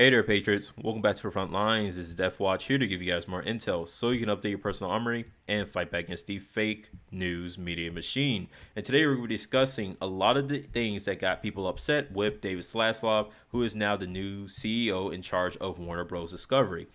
Hey there, Patriots. Welcome back to the front lines. This is Death Watch here to give you guys more intel so you can update your personal armory and fight back against the fake news media machine. And today we're going to be discussing a lot of the things that got people upset with David Zaslav, who is now the new CEO in charge of Warner Bros. Discovery.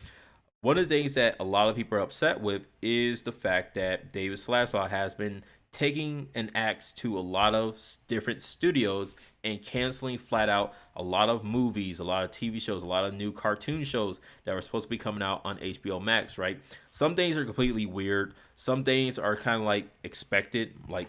One of the things that a lot of people are upset with is the fact that David Zaslav has been taking an axe to a lot of different studios and canceling flat out a lot of movies, a lot of TV shows, a lot of new cartoon shows that were supposed to be coming out on HBO Max, right? Some things are completely weird. Some things are kind of like expected, like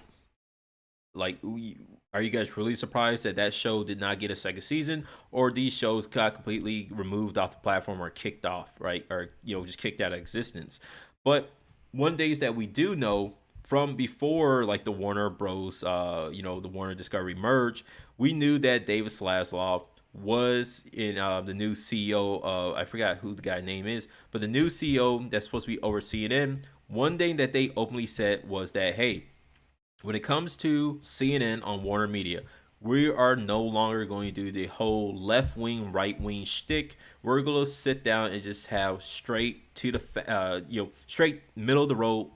are you guys really surprised that that show did not get a second season, or these shows got completely removed off the platform or kicked off, right? Or just kicked out of existence? But one things that we do know from before, like the Warner Bros, the Warner Discovery merge, we knew that David Zaslav was in the new CEO of, I forgot who the guy name is, but the new CEO that's supposed to be over CNN. One thing that they openly said was that, hey, when it comes to CNN on Warner Media, we are no longer going to do the whole left wing, right wing shtick. We're going to sit down and just have straight to the, straight middle of the road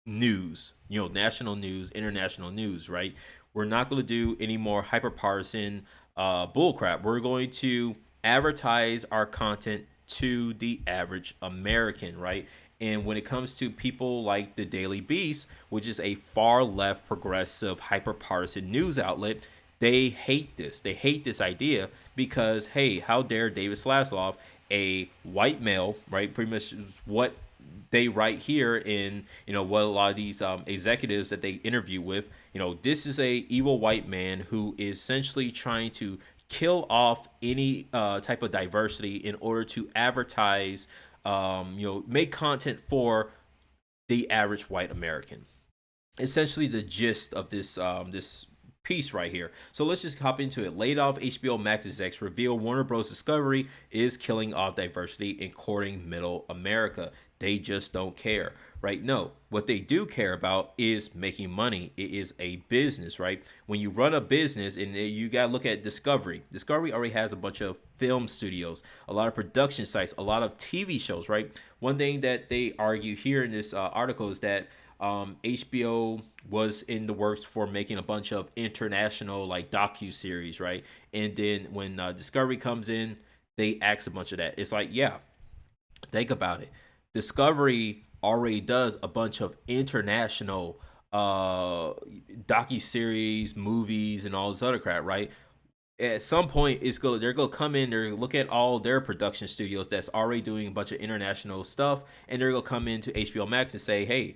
news, national news, international news, right? We're not going to do any more hyper partisan bullcrap. We're going to advertise our content to the average American, right? And when it comes to people like the Daily Beast, which is a far left progressive hyper partisan news outlet, they hate this. They hate this idea because, hey, how dare David Zaslav, a white male, right? Pretty much what they write here in what a lot of these executives that they interview with. This is a evil white man who is essentially trying to kill off any type of diversity in order to advertise, make content for the average white American. Essentially, the gist of this piece right here. So let's just hop into it. Laid off HBO Max execs reveal Warner Bros. Discovery is killing off diversity and courting middle America. They just don't care, right? No, what they do care about is making money. It is a business, right? When you run a business, and you got to look at Discovery. Discovery already has a bunch of film studios, a lot of production sites, a lot of TV shows, right? One thing that they argue here in this article is that HBO was in the works for making a bunch of international like docu-series, right? And then when Discovery comes in, they axe a bunch of that. It's like, yeah, think about it. Discovery already does a bunch of international docu-series, movies, and all this other crap, right? At some point they're gonna come in, they're gonna look at all their production studios that's already doing a bunch of international stuff, and they're gonna come into HBO Max and say, hey,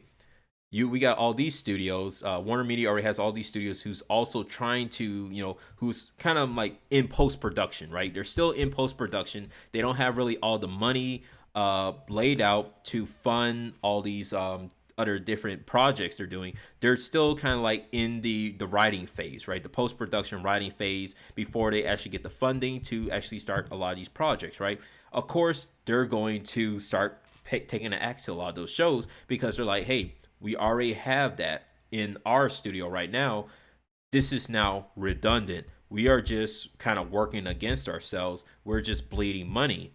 we got all these studios. Warner Media already has all these studios who's also trying to, who's kind of like in post production, right? They're still in post production. They don't have really all the money laid out to fund all these other different projects they're doing. They're still kind of like in the writing phase, right? The post production writing phase before they actually get the funding to actually start a lot of these projects, right? Of course, they're going to start taking an axe to a lot of those shows because they're like, hey, we already have that in our studio right now. This is now redundant. We are just kind of working against ourselves. We're just bleeding money.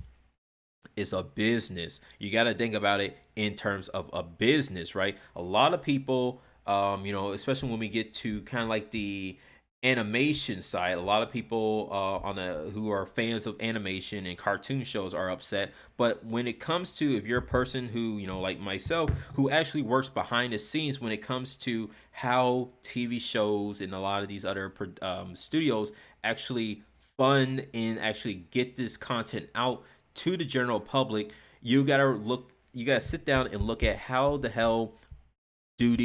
It's a business. You got to think about it in terms of a business, right? A lot of people, especially when we get to kind of like the animation side, a lot of people who are fans of animation and cartoon shows are upset. But when it comes to, if you're a person who, like myself, who actually works behind the scenes when it comes to how TV shows and a lot of these other studios actually fund and actually get this content out to the general public, you gotta sit down and look at how the hell do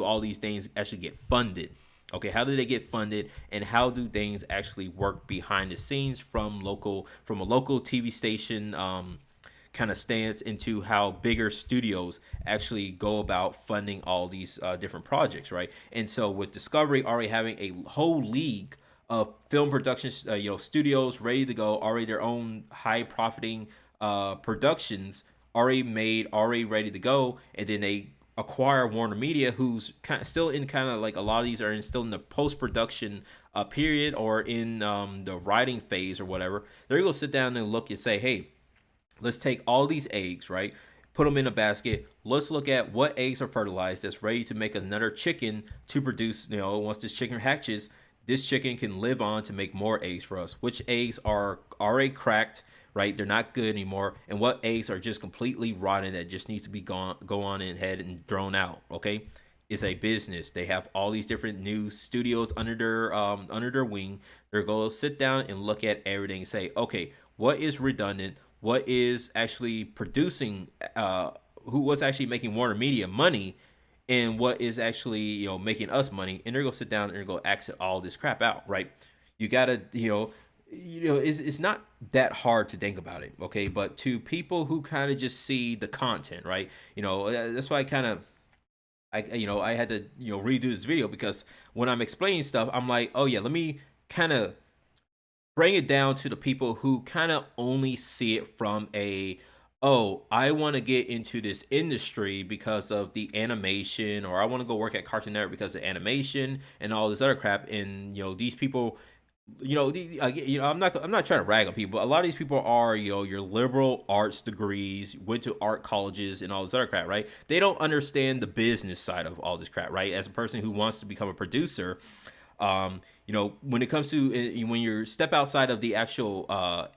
all these things actually get funded. Okay, how do they get funded, and how do things actually work behind the scenes from a local TV station kind of stance into how bigger studios actually go about funding all these different projects, right? And so with Discovery already having a whole league of film production, studios ready to go, already their own high profiting productions already made, already ready to go, and then they acquire Warner Media, who's kind of still in kind of like a lot of these are still in the post production period or in the writing phase or whatever, they're gonna sit down and look and say, hey, let's take all these eggs, right? Put them in a basket. Let's look at what eggs are fertilized that's ready to make another chicken to produce. Once this chicken hatches, this chicken can live on to make more eggs for us. Which eggs are already cracked, right? They're not good anymore. And what eggs are just completely rotten that just needs to be go on ahead and thrown out, okay? It's a business. They have all these different new studios under their wing. They're going to sit down and look at everything and say, okay, what is redundant? What is actually producing? What's actually making Warner Media money, and what is actually making us money? And they're going to sit down and they're going to exit all this crap out, right? You gotta it's not that hard to think about it, okay? But to people who kind of just see the content, right? That's why I had to redo this video, because when I'm explaining stuff, I'm like, oh yeah, let me kind of bring it down to the people who kind of only see it from oh, I want to get into this industry because of the animation, or I want to go work at Cartoon Network because of animation and all this other crap. And these people, I'm not trying to rag on people. A lot of these people are your liberal arts degrees, went to art colleges and all this other crap, right? They don't understand the business side of all this crap, right? As a person who wants to become a producer, when it comes to when you step outside of the actual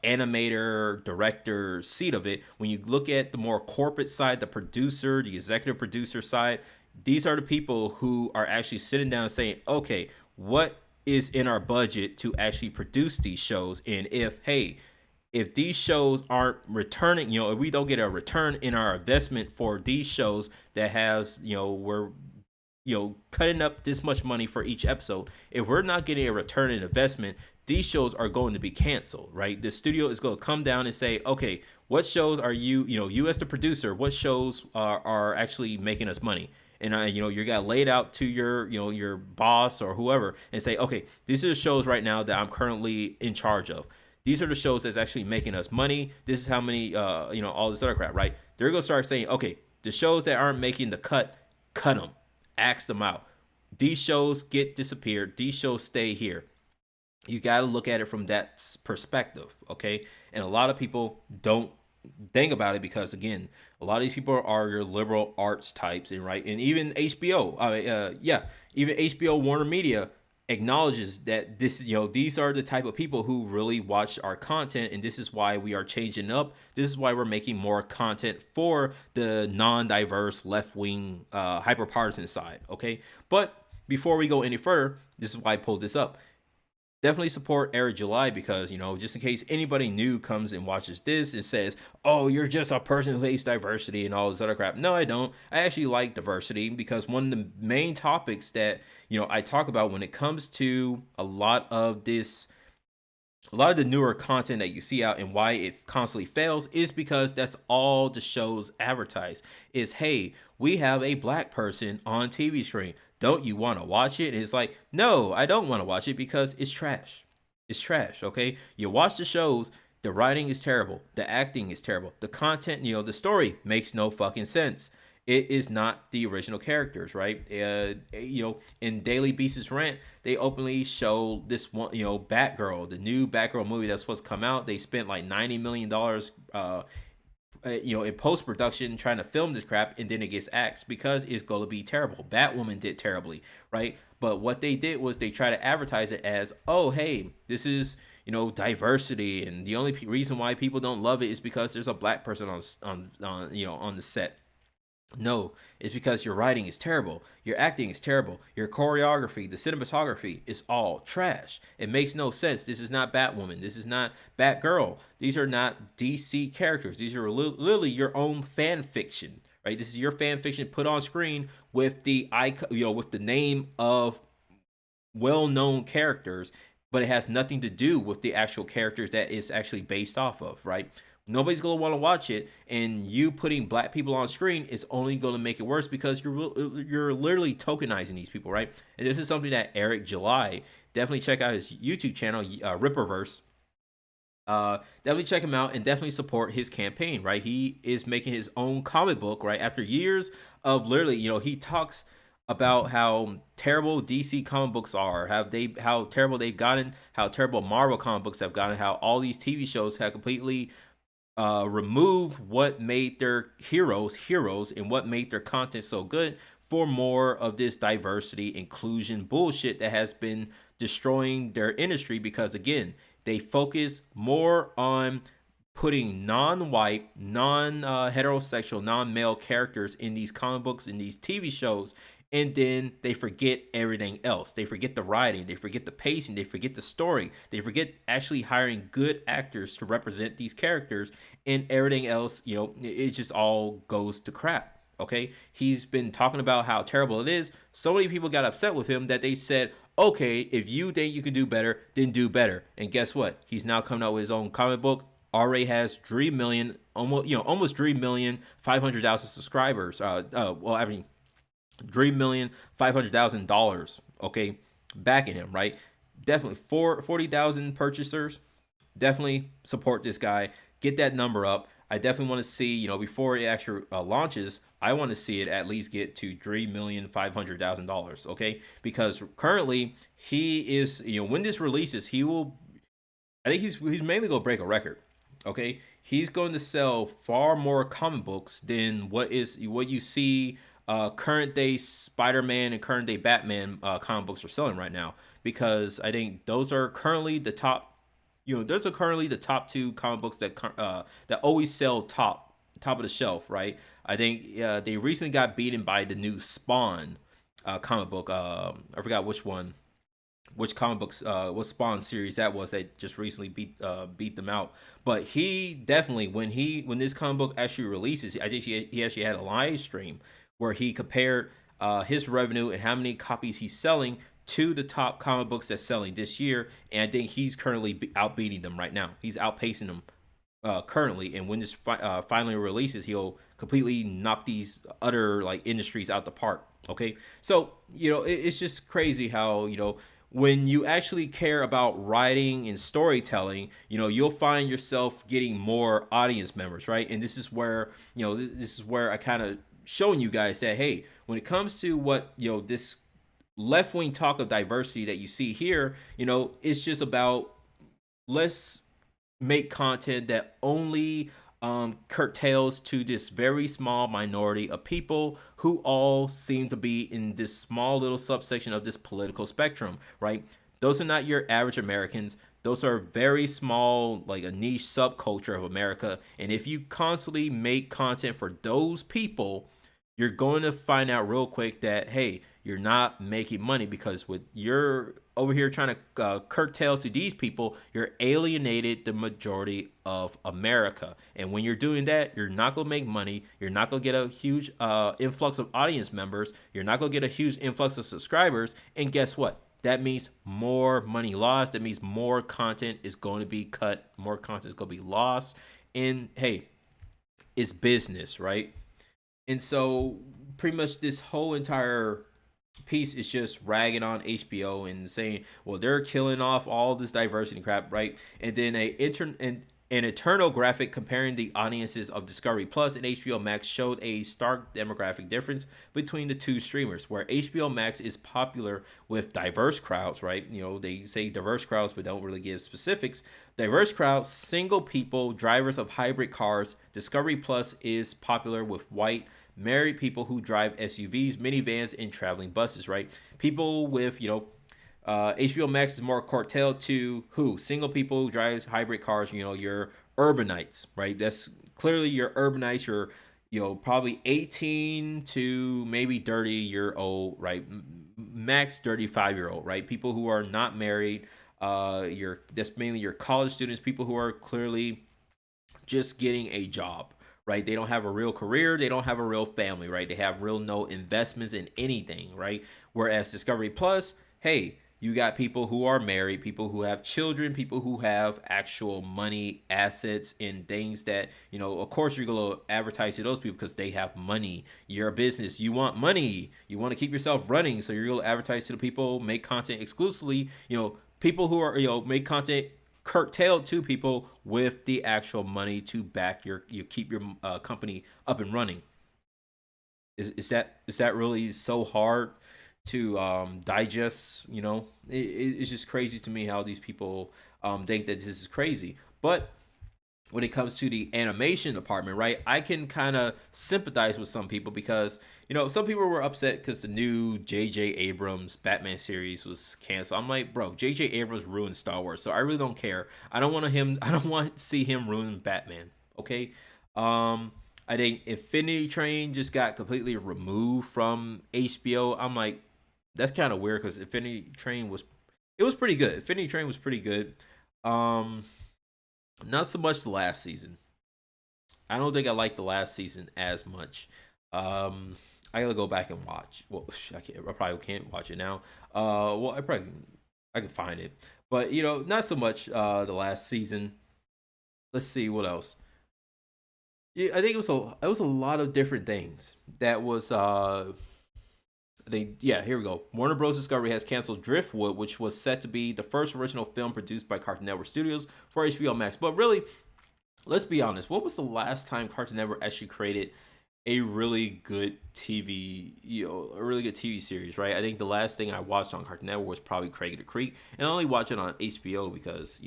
animator, director seat of it, when you look at the more corporate side, the producer, the executive producer side, these are the people who are actually sitting down and saying, okay, what is in our budget to actually produce these shows? And if these shows aren't returning, if we don't get a return in our investment for these shows that has, we're cutting up this much money for each episode, if we're not getting a return in investment, these shows are going to be canceled, right? The studio is going to come down and say, okay, what shows are you as the producer, what shows are actually making us money? And you got laid out to your boss or whoever and say, okay, these are the shows right now that I'm currently in charge of. These are the shows that's actually making us money. This is how many, all this other crap, right? They're going to start saying, okay, the shows that aren't making the cut them, axe them out. These shows get disappeared. These shows stay here. You got to look at it from that perspective, okay? And a lot of people don't think about it, because again, a lot of these people are your liberal arts types, and right, and even HBO, even HBO Warner Media acknowledges that these are the type of people who really watch our content, and this is why we are changing up. This is why we're making more content for the non-diverse left-wing hyper-partisan side, okay? But before we go any further, this is why I pulled this up. Definitely support Eric July, because just in case anybody new comes and watches this and says, oh, you're just a person who hates diversity and all this other crap. No, I don't. I actually like diversity, because one of the main topics that I talk about when it comes to a lot of the newer content that you see out, and why it constantly fails, is because that's all the shows advertise is, hey, we have a black person on TV screen. Don't you want to watch it? And it's like, no, I don't want to watch it because it's trash. It's trash, okay? You watch the shows, the writing is terrible, the acting is terrible, the content, the story makes no fucking sense. It is not the original characters, right? In Daily Beast's rant, they openly show this one, Batgirl, the new Batgirl movie that's supposed to come out. They spent like $90 million in post-production trying to film this crap, and then it gets axed because it's going to be terrible. Batwoman did terribly, right? But what they did was they try to advertise it as, oh, hey, this is diversity, and the only reason why people don't love it is because there's a black person on the set. No, it's because your writing is terrible, your acting is terrible, your choreography, the cinematography is all trash. It makes no sense. This is not Batwoman. This is not Batgirl. These are not DC characters. These are literally your own fan fiction, right? This is your fan fiction put on screen with the with the name of well-known characters, but it has nothing to do with the actual characters that it's actually based off of, right? Nobody's going to want to watch it, and you putting black people on screen is only going to make it worse, because you're literally tokenizing these people, right? And this is something that Eric July, definitely check out his YouTube channel, Ripperverse. Definitely check him out and definitely support his campaign, right? He is making his own comic book, right? After years of literally, he talks about how terrible DC comic books are, how terrible they've gotten, how terrible Marvel comic books have gotten, how all these TV shows have completely remove what made their heroes and what made their content so good for more of this diversity inclusion bullshit that has been destroying their industry, because again, they focus more on putting non-white, non-heterosexual, non-male characters in these comic books, in these TV shows, and then they forget everything else. They forget the writing, they forget the pacing, they forget the story, they forget actually hiring good actors to represent these characters, and everything else, it just all goes to crap. Okay, he's been talking about how terrible it is. So many people got upset with him that they said, okay, if you think you can do better, then do better. And guess what? He's now coming out with his own comic book. Already has 3 million, almost 3,500,000 subscribers. Well, I mean, $3,500,000. Okay, backing him, right? Definitely 40,000 purchasers. Definitely support this guy. Get that number up. I definitely want to see, before it actually launches, I want to see it at least get to $3,500,000. Okay, because currently he is, when this releases, he will. I think he's mainly gonna break a record. Okay, he's going to sell far more comic books than what you see current day Spider-Man and current day Batman comic books are selling right now, because I think those are currently the top. Those are currently the top two comic books that always sell top of the shelf, right? I think they recently got beaten by the new Spawn comic book. I forgot which comic books, what Spawn series that was that just recently beat them out. But he definitely, when this comic book actually releases, I think he actually had a live stream where he compared his revenue and how many copies he's selling to the top comic books that's selling this year, and I think he's currently outbeating them right now. He's outpacing them currently, and when this finally releases, he'll completely knock these other like industries out the park. Okay, so it's just crazy how when you actually care about writing and storytelling, you'll find yourself getting more audience members, right? And this is where this is where I kind of showing you guys that, hey, when it comes to what this left-wing talk of diversity that you see here, it's just about, let's make content that only curtails to this very small minority of people who all seem to be in this small little subsection of this political spectrum, right? Those are not your average Americans. Those are very small, like a niche subculture of America. And if you constantly make content for those people, you're going to find out real quick that, hey, you're not making money, because with you're over here trying to curtail to these people, you're alienated the majority of America. And when you're doing that, you're not going to make money. You're not going to get a huge influx of audience members. You're not going to get a huge influx of subscribers. And guess what? That means more money lost. That means more content is going to be cut. More content is going to be lost. And hey, it's business, right? And so pretty much this whole entire piece is just ragging on HBO and saying, well, they're killing off all this diversity crap, right? And then an eternal graphic comparing the audiences of Discovery Plus and HBO Max showed a stark demographic difference between the two streamers, where HBO Max is popular with diverse crowds, right? They say diverse crowds, but don't really give specifics. Diverse crowds, single people, drivers of hybrid cars. Discovery Plus is popular with white, married people who drive SUVs, minivans, and traveling buses, right? People with, HBO Max is more curtailed to who? Single people who drives hybrid cars, your urbanites, right? That's clearly your urbanites, your, probably 18 to maybe 30-year-old, right? Max 35-year-old, right? People who are not married. That's mainly your college students, people who are clearly just getting a job, right? They don't have a real career. They don't have a real family, right? They have real no investments in anything, right? Whereas Discovery Plus, hey, you got people who are married, people who have children, people who have actual money, assets, and things that, of course, you're going to advertise to those people because they have money. You're a business. You want money. You want to keep yourself running. So you're going to advertise to the people, make content exclusively, people who are, make content curtailed to people with the actual money to back you keep your company up and running. Is that really so hard to digest? It's just crazy to me how these people think that this is crazy. But when it comes to the animation department, right, I can kind of sympathize with some people because some people were upset because the new J.J. Abrams Batman series was canceled. I'm like, bro, J.J. Abrams ruined Star Wars, so I really don't care. I don't want him. I don't want to see him ruin Batman. Okay. Um, I think Infinity Train just got completely removed from HBO. I'm like, that's kind of weird because Infinity Train was pretty good. Infinity Train was pretty good. Um, Not so much the last season. I don't think I liked the last season as much. Um, I gotta go back and watch. Well, I probably can't watch it now. Well, I can find it, but not so much the last season. Let's see what else. Yeah, I think it was a lot of different things that was yeah, here we go. Warner Bros. Discovery has canceled Driftwood, which was set to be the first original film produced by Cartoon Network Studios for HBO Max. But really, let's be honest. What was the last time Cartoon Network actually created a really good a really good TV series, right? I think the last thing I watched on Cartoon Network was probably Craig the Creek, and I only watch it on HBO because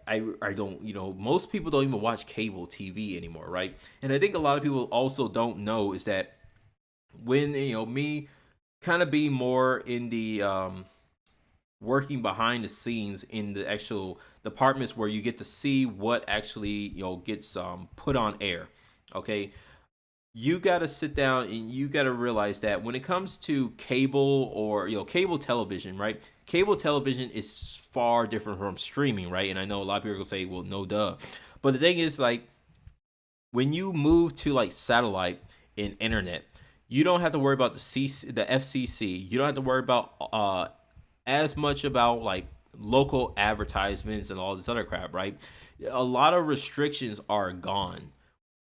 I don't most people don't even watch cable TV anymore, right? And I think a lot of people also don't know is that when me kind of be more in the working behind the scenes in the actual departments where you get to see what actually gets put on air. Okay, you got to sit down and you got to realize that when it comes to cable or cable television, right? Cable television is far different from streaming, right? And I know a lot of people will say, well, no duh, but the thing is, like, when you move to like satellite and internet, you don't have to worry about the FCC. You don't have to worry about as much about like local advertisements and all this other crap, right? A lot of restrictions are gone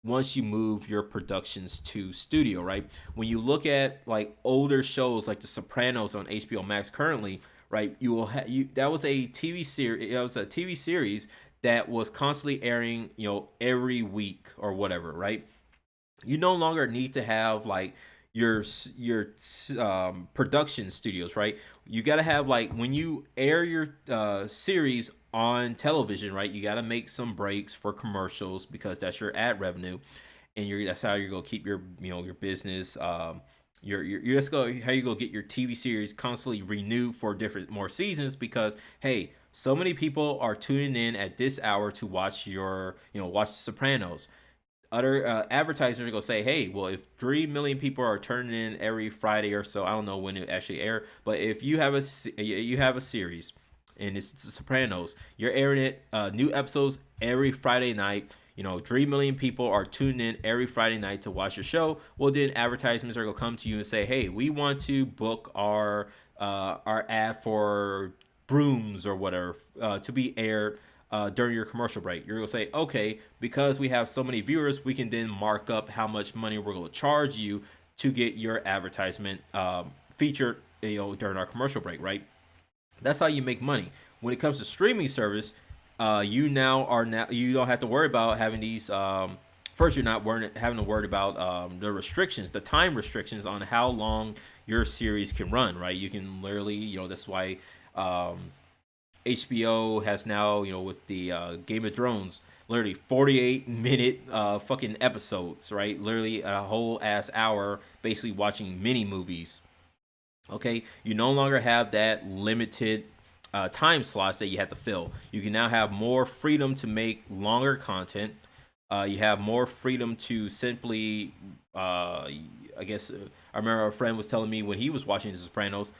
once you move your productions to studio, right? When you look at like older shows like The Sopranos on HBO Max currently, right? You will have that was a TV series. It was a TV series that was constantly airing, every week or whatever, right? You no longer need to have like your production studios, right? You got to have, like, when you air your series on television, right? You got to make some breaks for commercials because that's your ad revenue, and that's how you're gonna keep your business. You're just go how you go get your TV series constantly renewed for different more seasons because hey, so many people are tuning in at this hour to watch watch The Sopranos. Other advertisers are gonna say, "Hey, well, if 3 million people are turning in every Friday or so, I don't know when it actually air, but if you have a series and it's The Sopranos, you're airing it new episodes every Friday night. 3 million people are tuning in every Friday night to watch your show. Well, then advertisements are gonna come to you and say, "Hey, we want to book our ad for brooms or whatever to be aired." During your commercial break, you're gonna say, okay, because we have so many viewers, we can then mark up how much money we're gonna charge you to get your advertisement featured, during our commercial break, right? That's how you make money. When it comes to streaming service, you don't have to worry about having these. First, you're not having to worry about the restrictions, the time restrictions on how long your series can run, right? You can literally, that's why HBO has now, with the Game of Thrones, literally 48-minute fucking episodes, right? Literally a whole ass hour, basically watching mini movies. Okay, you no longer have that limited time slots that you have to fill. You can now have more freedom to make longer content. You have more freedom to simply, I guess, I remember a friend was telling me when he was watching The Sopranos,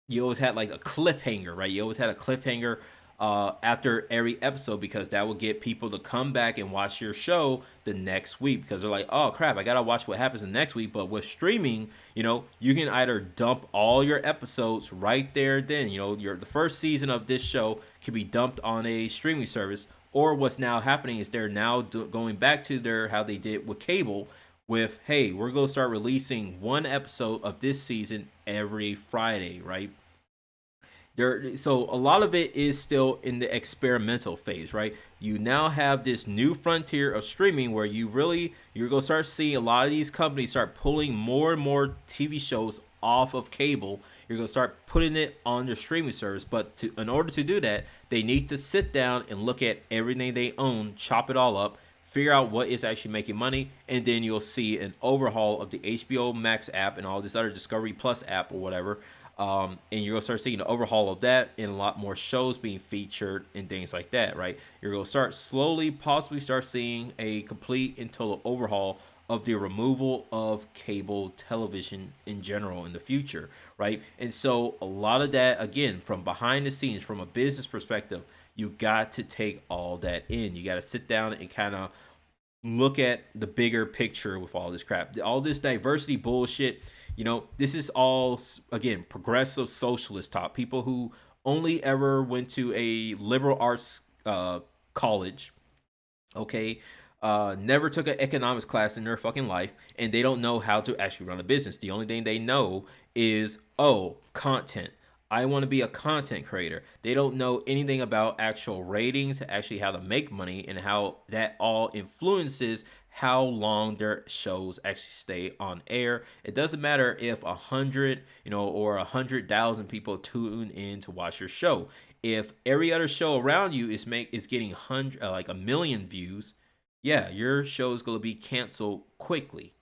you always had like a cliffhanger, right? You always had a cliffhanger after every episode because that would get people to come back and watch your show the next week because they're like, oh crap, I gotta watch what happens the next week. But with streaming, you can either dump all your episodes right there then. The first season of this show can be dumped on a streaming service, or what's now happening is they're now going back to how they did with cable. With, hey, we're gonna start releasing one episode of this season every Friday, right? So a lot of it is still in the experimental phase, right? You now have this new frontier of streaming where you're gonna start seeing a lot of these companies start pulling more and more TV shows off of cable. You're gonna start putting it on your streaming service, but in order to do that, they need to sit down and look at everything they own, chop it all up, figure out what is actually making money, and then you'll see an overhaul of the HBO Max app and all this other Discovery Plus app or whatever. And you're gonna start seeing the overhaul of that and a lot more shows being featured and things like that, right? You're gonna start slowly, possibly start seeing a complete and total overhaul of the removal of cable television in general in the future, right? And so a lot of that, again, from behind the scenes, from a business perspective, you got to take all that in. You got to sit down and kind of look at the bigger picture with all this crap, all this diversity bullshit. This is all, again, progressive socialist talk. People who only ever went to a liberal arts college, okay, never took an economics class in their fucking life, and they don't know how to actually run a business. The only thing they know is, oh, content. I want to be a content creator. They don't know anything about actual ratings, actually how to make money, and how that all influences how long their shows actually stay on air. It doesn't matter if 100, or 100,000 people tune in to watch your show. If every other show around you is getting like a million views, yeah, your show is gonna be canceled quickly.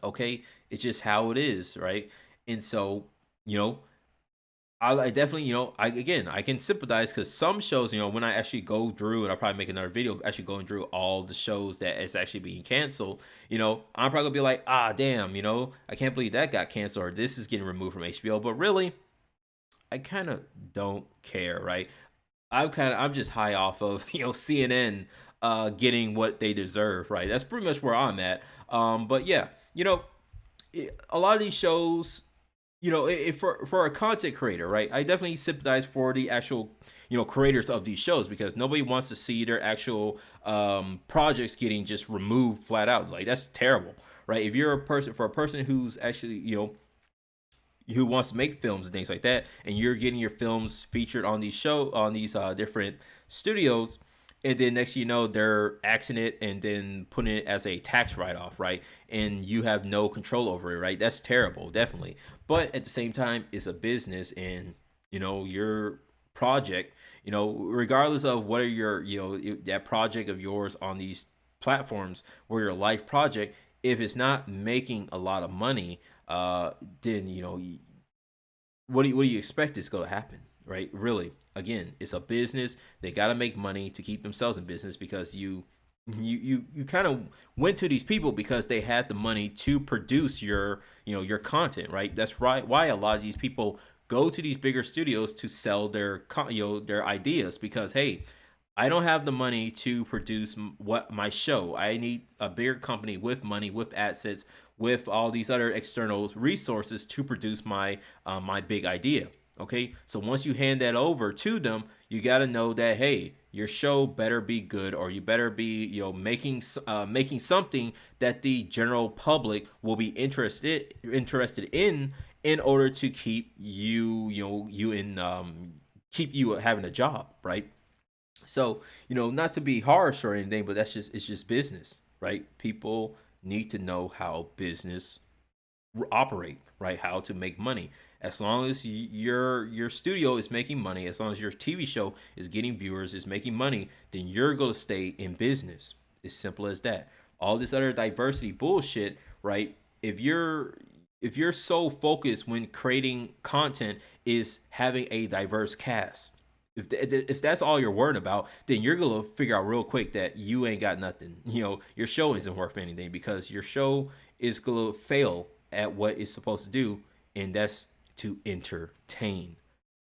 Okay, it's just how it is, right? And so, you know, I definitely, I can sympathize because some shows, when I actually go through, and I'll probably make another video actually going through all the shows that is actually being canceled, I'm probably gonna be like, ah, damn, I can't believe that got canceled or this is getting removed from HBO. But really, I kind of don't care, right? I'm just high off of CNN getting what they deserve, right? That's pretty much where I'm at. But yeah, a lot of these shows, for a content creator, right? I definitely sympathize for the actual, creators of these shows because nobody wants to see their actual projects getting just removed flat out. Like that's terrible, right? If you're a person who's actually, who wants to make films and things like that, and you're getting your films featured on these different studios, and then next thing you know they're axing it and then putting it as a tax write-off, right? And you have no control over it, right? That's terrible, definitely. But at the same time, it's a business, and your project, regardless of whether you're that project of yours on these platforms or your life project, if it's not making a lot of money, then what do you expect is going to happen, right? Really, again, it's a business. They got to make money to keep themselves in business because you kind of went to these people because they had the money to produce your content, right? That's right. Why a lot of these people go to these bigger studios to sell their ideas because, hey, I don't have the money to produce what my show. I need a bigger company with money, with assets, with all these other external resources to produce my big idea. Okay, so once you hand that over to them, you got to know that, hey, your show better be good, or you better be making something that the general public will be interested in order to keep you in keep you having a job, right? So, not to be harsh or anything, but it's just business, right? People need to know how business operate, right? How to make money. As long as your studio is making money, as long as your TV show is getting viewers, is making money, then you're going to stay in business. It's simple as that. All this other diversity bullshit, right? If you're so focused when creating content is having a diverse cast, if that's all you're worried about, then you're gonna figure out real quick that you ain't got nothing. Your show isn't worth anything because your show is gonna fail at what it's supposed to do, and that's to entertain.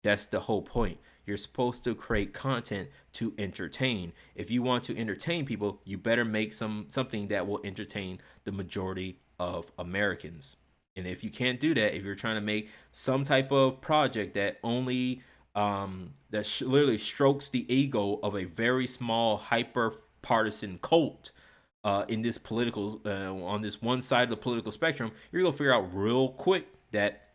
That's the whole point. You're supposed to create content to entertain. If you want to entertain people, you better make something that will entertain the majority of Americans. And if you can't do that, if you're trying to make some type of project that only literally strokes the ego of a very small hyper partisan cult in this political on this one side of the political spectrum, you're gonna figure out real quick that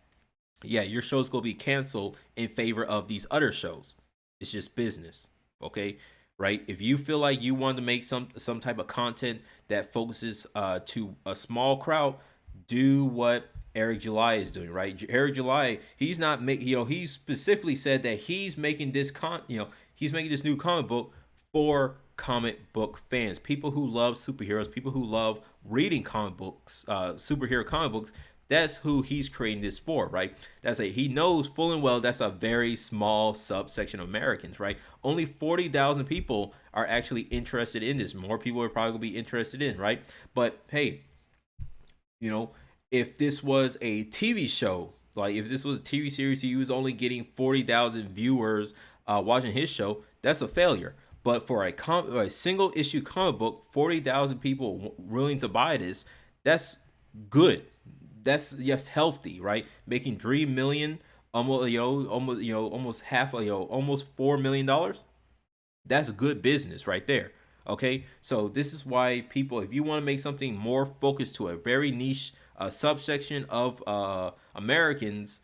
yeah, your show's gonna be canceled in favor of these other shows. It's just business, okay? Right? If you feel like you want to make some type of content that focuses to a small crowd, do what Eric July is doing, right? Eric July, he's not making, he specifically said that he's making he's making this new comic book for comic book fans, people who love superheroes, people who love reading comic books, superhero comic books. That's who he's creating this for, right? He knows full and well that's a very small subsection of Americans, right? Only 40,000 people are actually interested in this. More people are probably gonna be interested in, right? But hey, you know, if this was a TV show, like if this was a TV series, he was only getting 40,000 viewers watching his show. That's a failure. But for a single issue comic book, 40,000 people willing to buy this, that's good. That's just healthy, right? Making 3 million, almost half, almost $4 million. That's good business right there. Okay, so this is why people, if you want to make something more focused to a very niche subsection of Americans,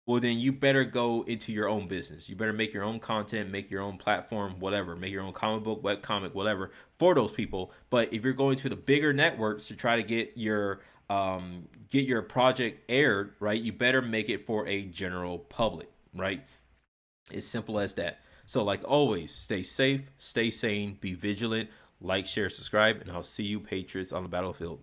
well, then you better go into your own business. You better make your own content, make your own platform, whatever, make your own comic book, web comic, whatever, for those people. But if you're going to the bigger networks to try to get your project aired, right, you better make it for a general public, right? It's simple as that. So, like always, stay safe, stay sane, be vigilant, like, share, subscribe, and I'll see you, Patriots, on the battlefield.